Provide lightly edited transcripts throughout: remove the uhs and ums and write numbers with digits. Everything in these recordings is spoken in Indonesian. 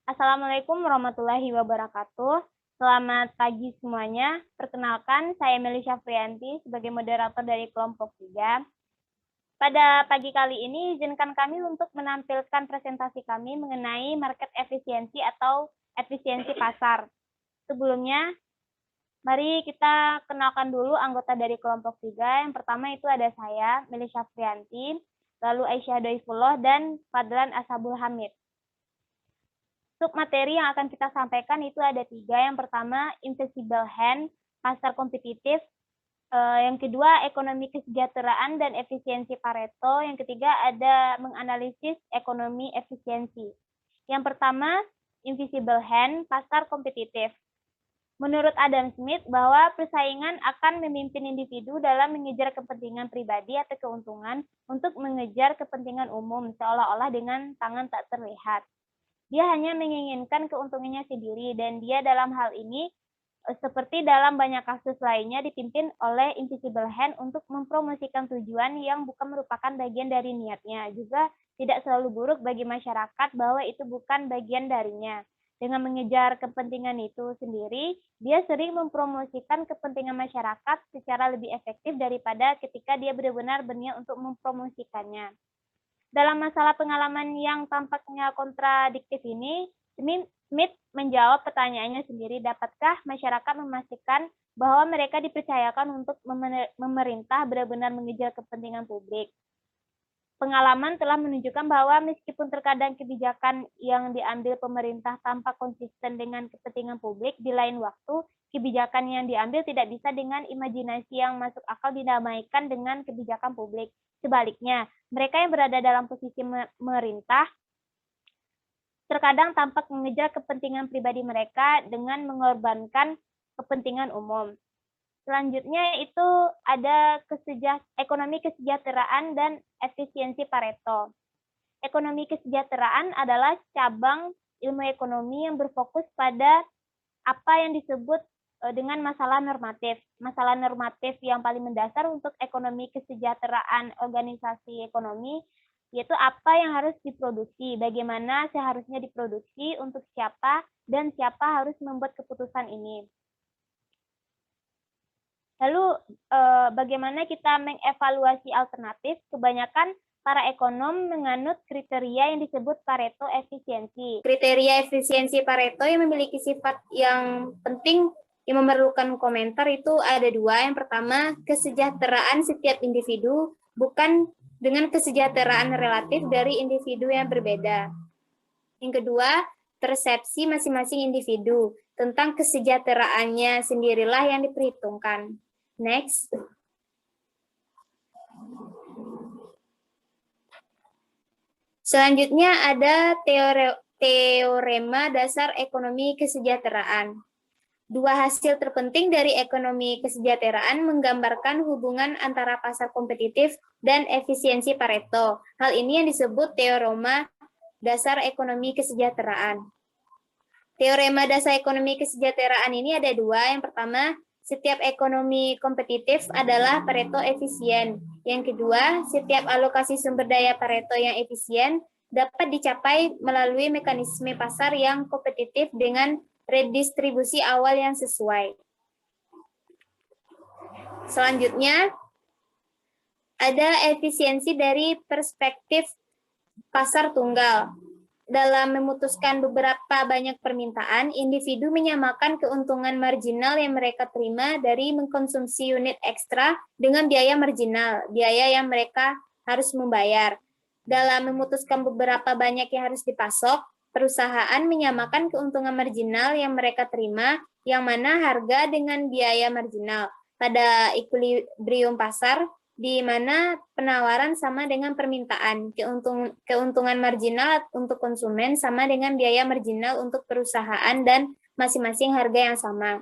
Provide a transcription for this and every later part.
Assalamualaikum warahmatullahi wabarakatuh. Selamat pagi semuanya. Perkenalkan, saya Meli Syafrianti sebagai moderator dari kelompok 3. Pada pagi kali ini, izinkan kami untuk menampilkan presentasi kami mengenai market efisiensi atau efisiensi pasar. Sebelumnya, mari kita kenalkan dulu anggota dari kelompok 3. Yang pertama itu ada saya, Meli Syafrianti, lalu Aisyah Doifullah, dan Fadlan Ashabul Hamid. Submateri yang akan kita sampaikan itu ada 3. Yang pertama, invisible hand, pasar kompetitif. Yang kedua, ekonomi kesejahteraan dan efisiensi Pareto. Yang ketiga, ada menganalisis ekonomi efisiensi. Yang pertama, invisible hand, pasar kompetitif. Menurut Adam Smith, bahwa persaingan akan memimpin individu dalam mengejar kepentingan pribadi atau keuntungan untuk mengejar kepentingan umum, seolah-olah dengan tangan tak terlihat. Dia hanya menginginkan keuntungannya sendiri, dan dia dalam hal ini, seperti dalam banyak kasus lainnya, dipimpin oleh invisible hand untuk mempromosikan tujuan yang bukan merupakan bagian dari niatnya. Juga tidak selalu buruk bagi masyarakat bahwa itu bukan bagian darinya. Dengan mengejar kepentingan itu sendiri, dia sering mempromosikan kepentingan masyarakat secara lebih efektif daripada ketika dia benar-benar berniat untuk mempromosikannya. Dalam masalah pengalaman yang tampaknya kontradiktif ini, Smith menjawab pertanyaannya sendiri, dapatkah masyarakat memastikan bahwa mereka dipercayakan untuk memerintah benar-benar mengejar kepentingan publik? Pengalaman telah menunjukkan bahwa meskipun terkadang kebijakan yang diambil pemerintah tampak konsisten dengan kepentingan publik, di lain waktu kebijakan yang diambil tidak bisa dengan imajinasi yang masuk akal didamaikan dengan kebijakan publik. Sebaliknya, mereka yang berada dalam posisi pemerintah terkadang tampak mengejar kepentingan pribadi mereka dengan mengorbankan kepentingan umum. Selanjutnya itu ada ekonomi kesejahteraan dan efisiensi Pareto. Ekonomi kesejahteraan adalah cabang ilmu ekonomi yang berfokus pada apa yang disebut dengan masalah normatif. Masalah normatif yang paling mendasar untuk ekonomi kesejahteraan organisasi ekonomi yaitu apa yang harus diproduksi, bagaimana seharusnya diproduksi, untuk siapa, dan siapa harus membuat keputusan ini. Lalu bagaimana kita mengevaluasi alternatif? Kebanyakan para ekonom menganut kriteria yang disebut Pareto efisiensi. Kriteria efisiensi Pareto yang memiliki sifat yang penting yang memerlukan komentar itu ada 2. Yang pertama, kesejahteraan setiap individu bukan dengan kesejahteraan relatif dari individu yang berbeda. Yang kedua, persepsi masing-masing individu tentang kesejahteraannya sendirilah yang diperhitungkan. Next. Selanjutnya ada teorema dasar ekonomi kesejahteraan. 2 hasil terpenting dari ekonomi kesejahteraan menggambarkan hubungan antara pasar kompetitif dan efisiensi Pareto. Hal ini yang disebut teorema dasar ekonomi kesejahteraan. Teorema dasar ekonomi kesejahteraan ini ada 2. Yang pertama, setiap ekonomi kompetitif adalah Pareto efisien. Yang kedua, setiap alokasi sumber daya Pareto yang efisien dapat dicapai melalui mekanisme pasar yang kompetitif dengan redistribusi awal yang sesuai. Selanjutnya, ada efisiensi dari perspektif pasar tunggal. Dalam memutuskan beberapa banyak permintaan, individu menyamakan keuntungan marginal yang mereka terima dari mengkonsumsi unit ekstra dengan biaya marginal, biaya yang mereka harus membayar. Dalam memutuskan beberapa banyak yang harus dipasok, perusahaan menyamakan keuntungan marginal yang mereka terima, yang mana harga dengan biaya marginal. Pada equilibrium pasar, di mana penawaran sama dengan permintaan, keuntungan marginal untuk konsumen sama dengan biaya marginal untuk perusahaan dan masing-masing harga yang sama.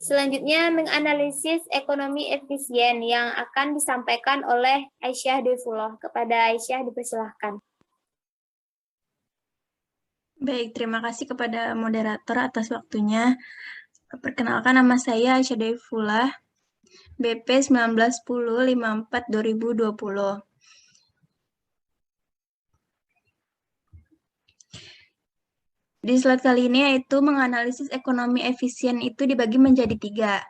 Selanjutnya menganalisis ekonomi efisien yang akan disampaikan oleh Aisyah Doifullah. Kepada Aisyah dipersilahkan. Baik, terima kasih kepada moderator atas waktunya. Perkenalkan, nama saya Aisyah Doifullah. BP 191054/2020. Di slide kali ini yaitu menganalisis ekonomi efisien itu dibagi menjadi 3.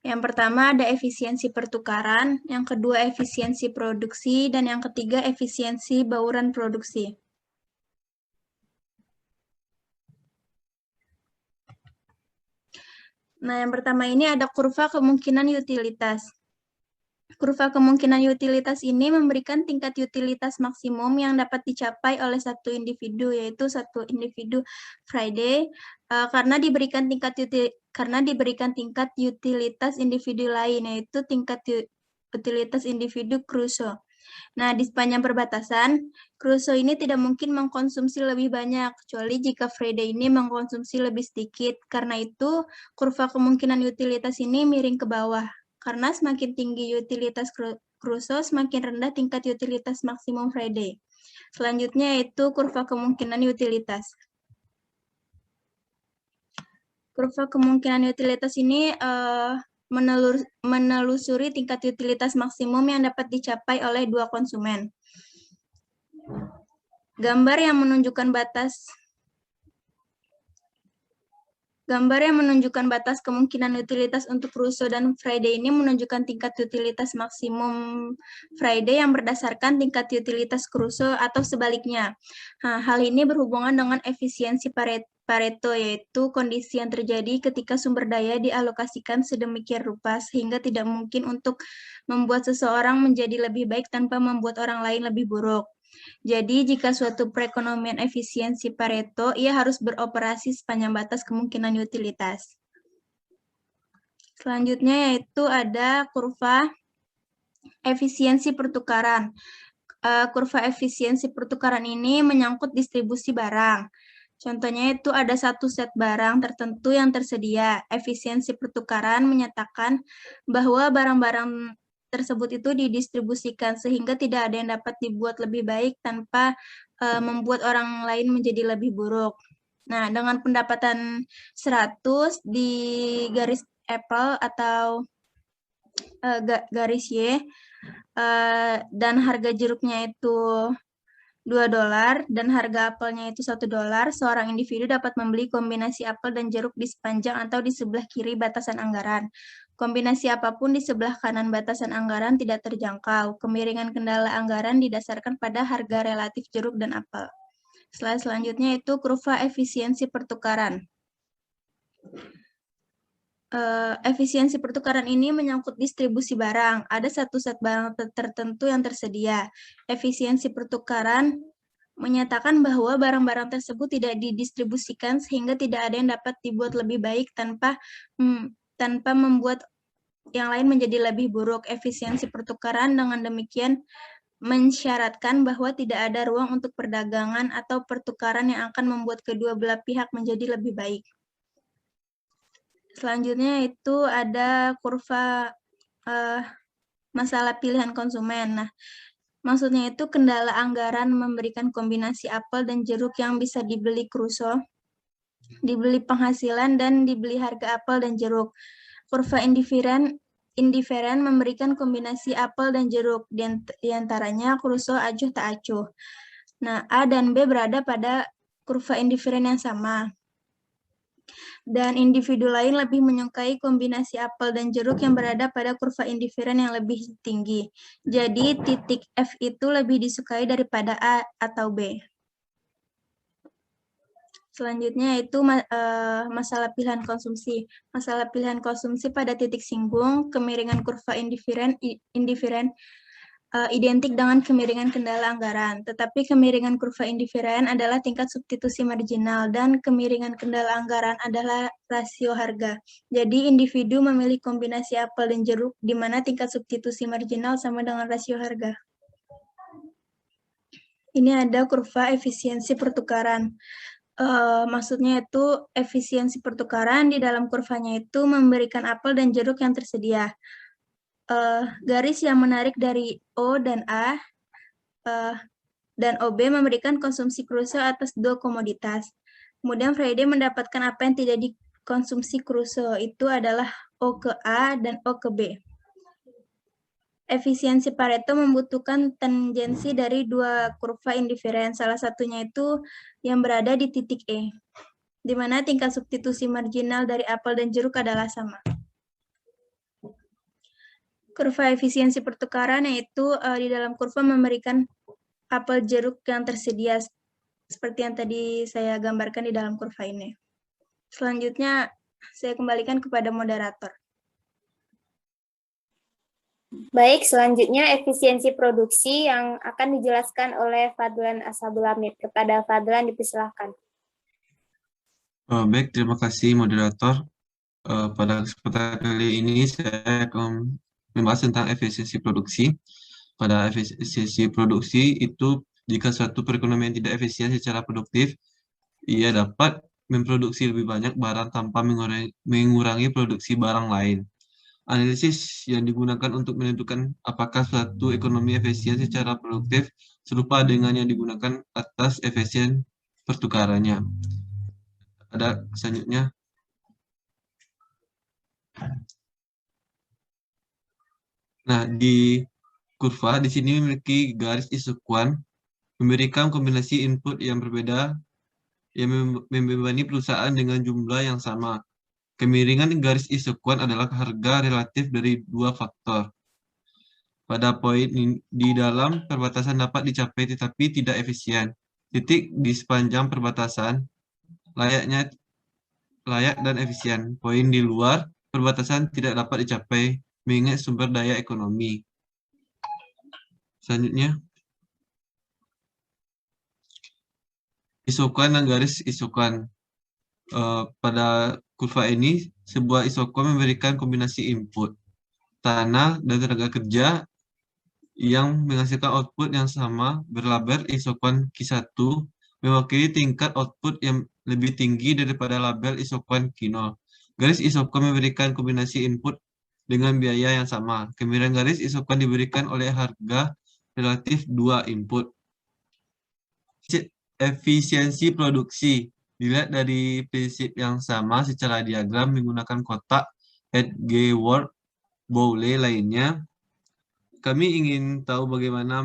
Yang pertama ada efisiensi pertukaran, yang kedua efisiensi produksi, dan yang ketiga efisiensi bauran produksi. Nah, yang pertama ini ada kurva kemungkinan utilitas. Kurva kemungkinan utilitas ini memberikan tingkat utilitas maksimum yang dapat dicapai oleh satu individu, yaitu satu individu Friday, karena diberikan tingkat utilitas individu lain, yaitu tingkat utilitas individu Crusoe. Nah, di sepanjang perbatasan, Crusoe ini tidak mungkin mengkonsumsi lebih banyak, kecuali jika Friday ini mengkonsumsi lebih sedikit. Karena itu, kurva kemungkinan utilitas ini miring ke bawah. Karena semakin tinggi utilitas Crusoe, semakin rendah tingkat utilitas maksimum Friday. Selanjutnya yaitu kurva kemungkinan utilitas. Kurva kemungkinan utilitas ini menelusuri tingkat utilitas maksimum yang dapat dicapai oleh dua konsumen. Gambar yang menunjukkan batas kemungkinan utilitas untuk Crusoe dan Friday ini menunjukkan tingkat utilitas maksimum Friday yang berdasarkan tingkat utilitas Crusoe atau sebaliknya. Nah, hal ini berhubungan dengan efisiensi Pareto, yaitu kondisi yang terjadi ketika sumber daya dialokasikan sedemikian rupa sehingga tidak mungkin untuk membuat seseorang menjadi lebih baik tanpa membuat orang lain lebih buruk. Jadi, jika suatu perekonomian efisiensi Pareto, ia harus beroperasi sepanjang batas kemungkinan utilitas. Selanjutnya yaitu ada kurva efisiensi pertukaran. Kurva efisiensi pertukaran ini menyangkut distribusi barang. Contohnya itu ada satu set barang tertentu yang tersedia. Efisiensi pertukaran menyatakan bahwa barang-barang tersebut itu didistribusikan sehingga tidak ada yang dapat dibuat lebih baik tanpa membuat orang lain menjadi lebih buruk. Nah, dengan pendapatan 100 di garis Apple atau garis Y, dan harga jeruknya itu $2 dan harga apelnya itu $1, seorang individu dapat membeli kombinasi apel dan jeruk di sepanjang atau di sebelah kiri batasan anggaran. Kombinasi apapun di sebelah kanan batasan anggaran tidak terjangkau. Kemiringan kendala anggaran didasarkan pada harga relatif jeruk dan apel. Slide selanjutnya itu kurva efisiensi pertukaran. Efisiensi pertukaran ini menyangkut distribusi barang. Ada satu set barang tertentu yang tersedia. Efisiensi pertukaran menyatakan bahwa barang-barang tersebut tidak didistribusikan sehingga tidak ada yang dapat dibuat lebih baik tanpa membuat yang lain menjadi lebih buruk. Efisiensi pertukaran dengan demikian mensyaratkan bahwa tidak ada ruang untuk perdagangan atau pertukaran yang akan membuat kedua belah pihak menjadi lebih baik. Selanjutnya itu ada kurva masalah pilihan konsumen. Nah, maksudnya itu kendala anggaran memberikan kombinasi apel dan jeruk yang bisa dibeli Crusoe, dibeli penghasilan, dan dibeli harga apel dan jeruk. Kurva indiferen memberikan kombinasi apel dan jeruk, di antaranya Crusoe acuh tak acuh. Nah, A dan B berada pada kurva indiferen yang sama. Dan individu lain lebih menyukai kombinasi apel dan jeruk yang berada pada kurva indiferen yang lebih tinggi. Jadi, titik F itu lebih disukai daripada A atau B. Selanjutnya itu masalah pilihan konsumsi. Masalah pilihan konsumsi pada titik singgung, kemiringan kurva indiferen identik dengan kemiringan kendala anggaran. Tetapi kemiringan kurva indiferen adalah tingkat substitusi marginal dan kemiringan kendala anggaran adalah rasio harga. Jadi individu memilih kombinasi apel dan jeruk di mana tingkat substitusi marginal sama dengan rasio harga. Ini ada kurva efisiensi pertukaran. Maksudnya itu efisiensi pertukaran di dalam kurvanya itu memberikan apel dan jeruk yang tersedia. Garis yang menarik dari O dan A dan OB memberikan konsumsi Crusoe atas dua komoditas. Kemudian Friday mendapatkan apa yang tidak dikonsumsi Crusoe, itu adalah O ke A dan O ke B. Efisiensi Pareto membutuhkan tangensi dari dua kurva indiferen. Salah satunya itu yang berada di titik E, di mana tingkat substitusi marginal dari apel dan jeruk adalah sama. Kurva efisiensi pertukaran yaitu di dalam kurva memberikan apel jeruk yang tersedia seperti yang tadi saya gambarkan di dalam kurva ini. Selanjutnya saya kembalikan kepada moderator. Baik, selanjutnya efisiensi produksi yang akan dijelaskan oleh Fadlan Ashabul Hamid. Kepada Fadlan dipersilahkan. Baik, terima kasih moderator. Pada kesempatan kali ini saya akan membahas tentang efisiensi produksi. Pada efisiensi produksi itu jika suatu perekonomian tidak efisien secara produktif, ia dapat memproduksi lebih banyak barang tanpa mengurangi produksi barang lain. Analisis yang digunakan untuk menentukan apakah suatu ekonomi efisien secara produktif serupa dengan yang digunakan atas efisien pertukarannya. Ada selanjutnya. Nah, di kurva di sini memiliki garis isokuan memberikan kombinasi input yang berbeda yang membebani perusahaan dengan jumlah yang sama. Kemiringan garis isokuan adalah harga relatif dari dua faktor. Pada poin di dalam perbatasan dapat dicapai tetapi tidak efisien. Titik di sepanjang perbatasan layak dan efisien. Poin di luar perbatasan tidak dapat dicapai mengingat sumber daya ekonomi. Selanjutnya, isokuan dan garis isokuan. Pada kurva ini, sebuah isokuan memberikan kombinasi input, tanah, dan tenaga kerja yang menghasilkan output yang sama berlabel isokuan Q1 mewakili tingkat output yang lebih tinggi daripada label isokuan Q0. Garis isokuan memberikan kombinasi input dengan biaya yang sama. Kemiringan garis isokuan diberikan oleh harga relatif dua input. Efisiensi produksi dilihat dari prinsip yang sama secara diagram menggunakan kotak Edgeworth Bowley lainnya. Kami ingin tahu bagaimana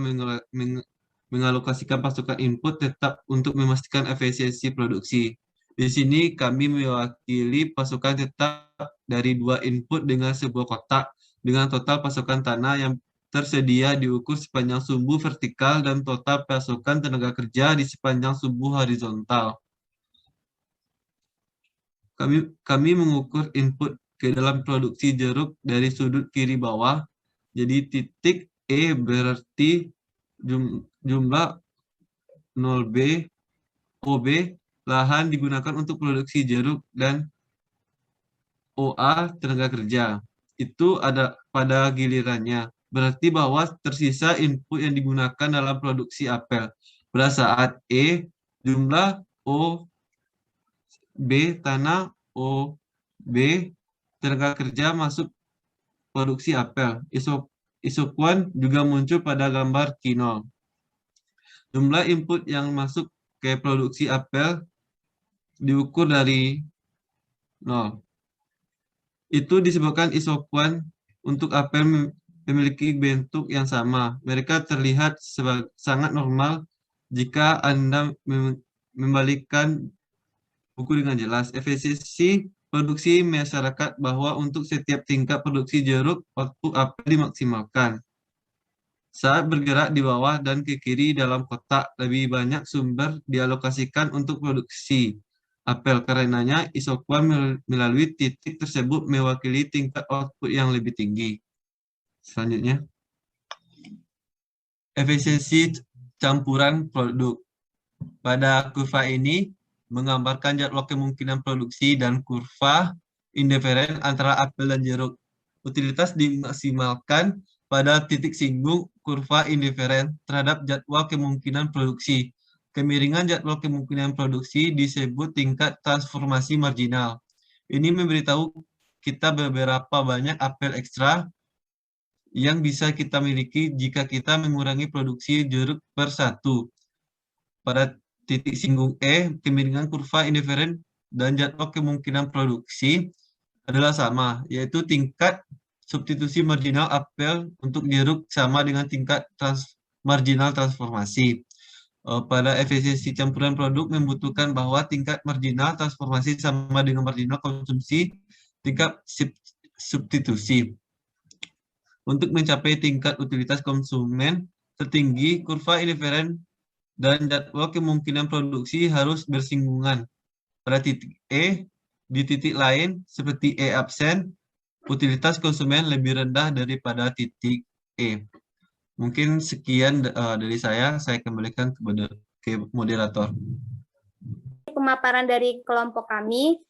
mengalokasikan pasukan input tetap untuk memastikan efisiensi produksi. Di sini kami mewakili pasukan tetap dari dua input dengan sebuah kotak dengan total pasukan tanah yang tersedia diukur sepanjang sumbu vertikal dan total pasukan tenaga kerja di sepanjang sumbu horizontal. Kami mengukur input ke dalam produksi jeruk dari sudut kiri bawah. Jadi titik E berarti jumlah 0B, OB, lahan digunakan untuk produksi jeruk, dan OA tenaga kerja. Itu ada pada gilirannya. Berarti bahwa tersisa input yang digunakan dalam produksi apel. Pada saat E, jumlah O, B, tanah, O, B, tenaga kerja masuk produksi apel. Isokuan juga muncul pada gambar Q0. Jumlah input yang masuk ke produksi apel diukur dari 0. Itu disebabkan isokuan untuk apel memiliki bentuk yang sama. Mereka terlihat sangat normal jika Anda membalikkan buku dengan jelas. Efisiensi produksi masyarakat bahwa untuk setiap tingkat produksi jeruk, output apel dimaksimalkan. Saat bergerak di bawah dan ke kiri dalam kotak, lebih banyak sumber dialokasikan untuk produksi apel. Karenanya, isokuan melalui titik tersebut mewakili tingkat output yang lebih tinggi. Selanjutnya, efisiensi campuran produk. Pada kurva ini, menggambarkan jadwal kemungkinan produksi dan kurva indiferen antara apel dan jeruk. Utilitas dimaksimalkan pada titik singgung kurva indiferen terhadap jadwal kemungkinan produksi. Kemiringan jadwal kemungkinan produksi disebut tingkat transformasi marginal. Ini memberitahu kita beberapa banyak apel ekstra yang bisa kita miliki jika kita mengurangi produksi jeruk per satu. Pada titik singgung E, kemiringan kurva indiferen dan jadwal kemungkinan produksi adalah sama, yaitu tingkat substitusi marginal apel untuk jeruk sama dengan tingkat marginal transformasi. Pada efisiensi campuran produk membutuhkan bahwa tingkat marginal transformasi sama dengan marginal konsumsi tingkat substitusi. Untuk mencapai tingkat utilitas konsumen tertinggi, kurva indiferen dan jadwal kemungkinan produksi harus bersinggungan. Pada titik E, di titik lain seperti E absen, utilitas konsumen lebih rendah daripada titik E. Mungkin sekian dari saya kembalikan ke moderator. Pemaparan dari kelompok kami.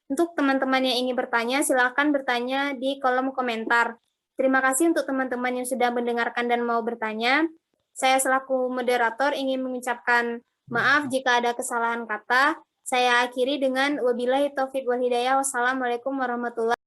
Untuk teman-teman yang ingin bertanya, silakan bertanya di kolom komentar. Terima kasih untuk teman-teman yang sudah mendengarkan dan mau bertanya. Saya selaku moderator ingin mengucapkan maaf jika ada kesalahan kata. Saya akhiri dengan wabillahi taufiq wal hidayah. Wassalamualaikum warahmatullahi wabarakatuh.